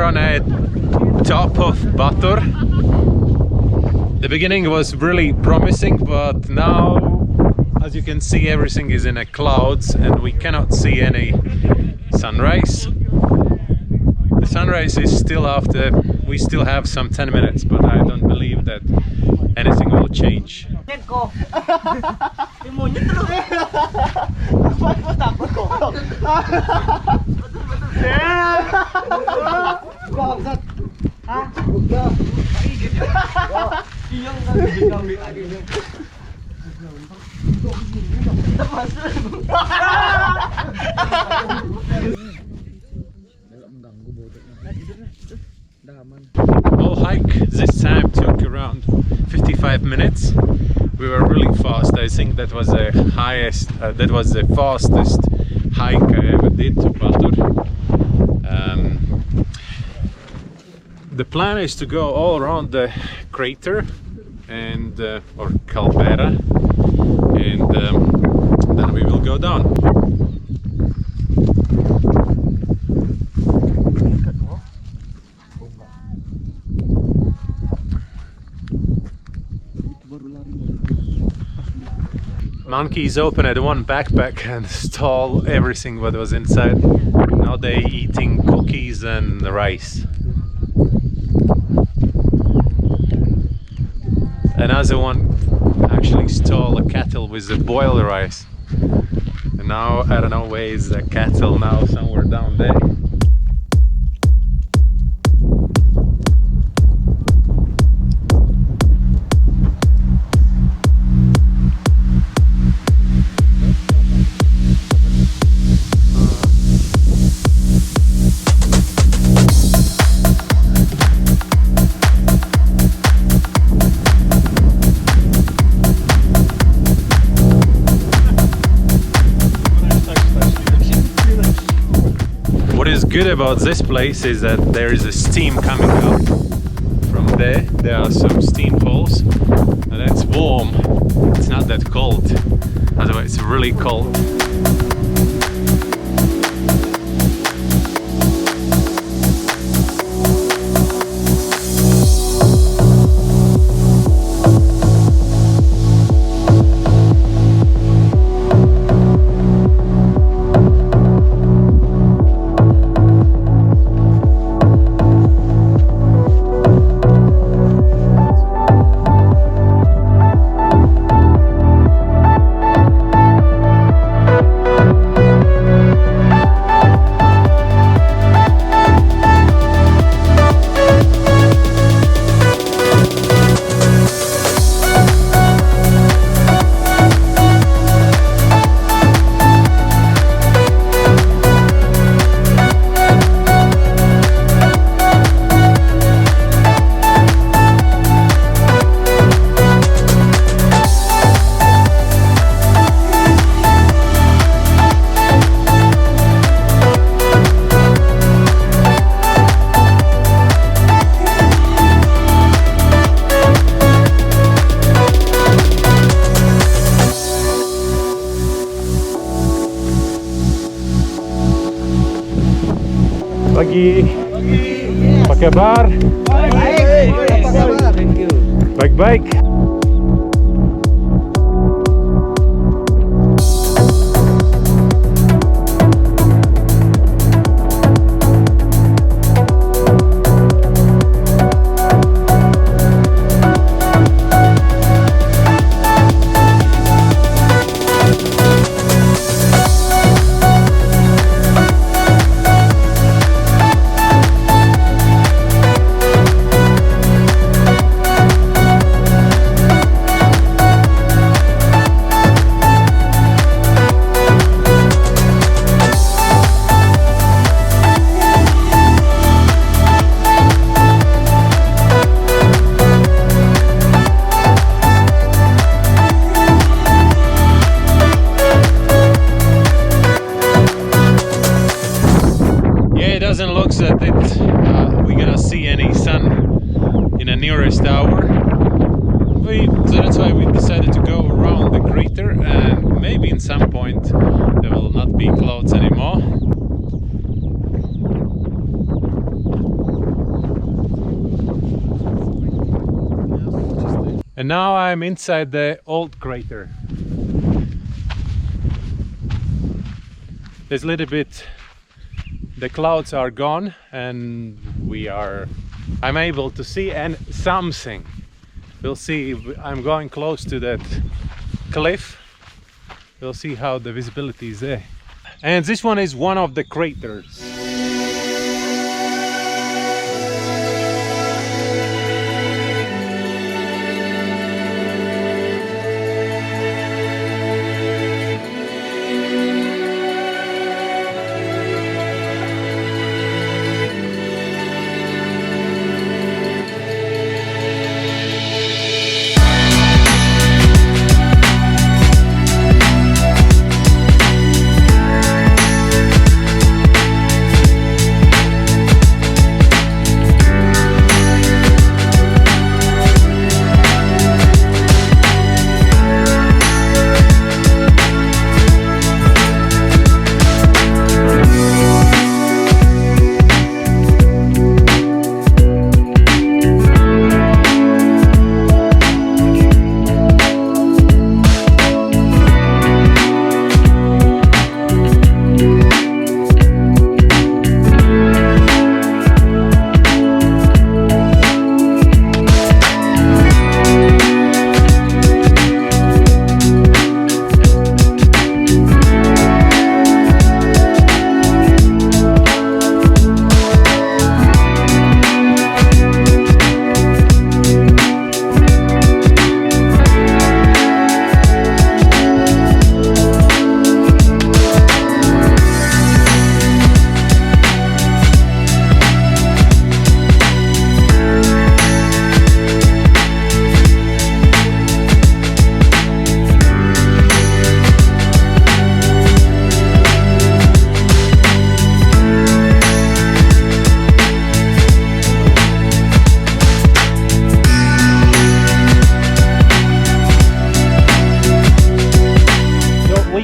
on a top of Batur. The beginning was really promising, but now, as you can see, everything is in a clouds and we cannot see any sunrise. The sunrise is still after, we still have some 10 minutes, but I don't believe that anything will change. Our hike this time took around 55 minutes. We were really fast. I think that was the fastest hike I ever did to Batur. The plan is to go all around the crater and or caldera, and then we will go down. Monkeys opened one backpack and stole everything what was inside. Now they eating cookies and rice. Another one actually stole a kettle with the boiled rice. And now I don't know where is the kettle now, somewhere down there. What is good about this place is that there is a steam coming up from there. There are some steam holes and it's warm. It's not that cold. Otherwise it's really cold. Pagi. Apa kabar? Baik. Apa kabar? Thank you. Baik-baik. now I'm inside the old crater. There's a little bit, the clouds are gone and I'm able to see something. We'll see. I'm going close to that cliff. We'll see how the visibility is there. And this one is one of the craters.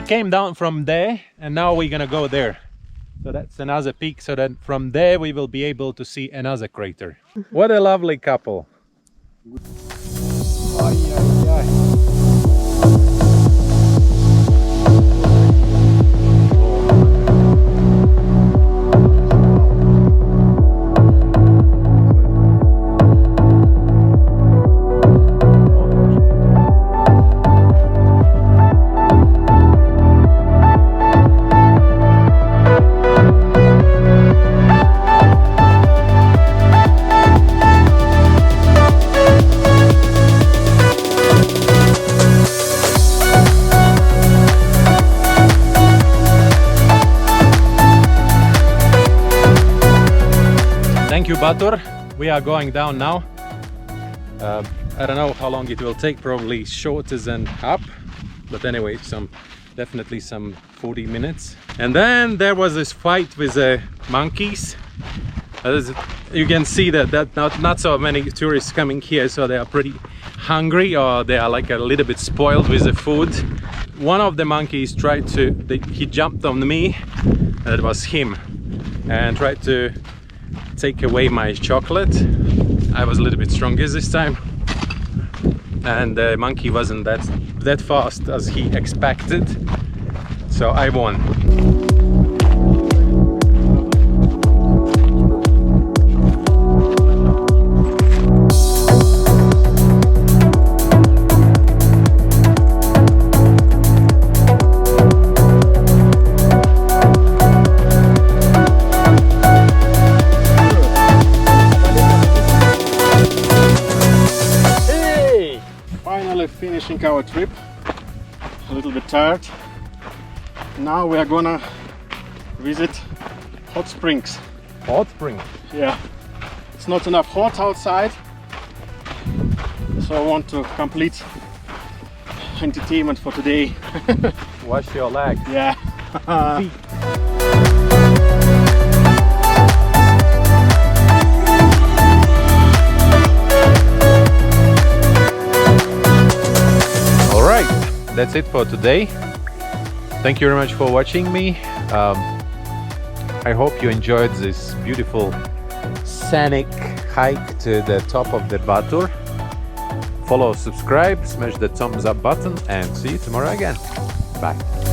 Came down from there and now we're gonna go there, so that's another peak, so that from there we will be able to see another crater. What a lovely couple. Ay, ay, ay. Thank you, Batur. We are going down now. I don't know how long it will take, probably shorter than up, but anyway, definitely some 40 minutes. And then there was this fight with the monkeys. You can see that not so many tourists coming here, so they are pretty hungry, or they are like a little bit spoiled with the food. One of the monkeys he jumped on me, and it was him, and tried to take away my chocolate. I was a little bit stronger this time, and the monkey wasn't that fast as he expected, so I won. Finishing our trip, a little bit tired. Now we are gonna visit hot springs. Hot springs? Yeah, it's not enough hot outside, so I want to complete entertainment for today. Wash your legs. Yeah. Feet. That's it for today. Thank you very much for watching me. I hope you enjoyed this beautiful scenic hike to the top of the Batur. follow, subscribe, smash the thumbs up button, and see you tomorrow again. Bye.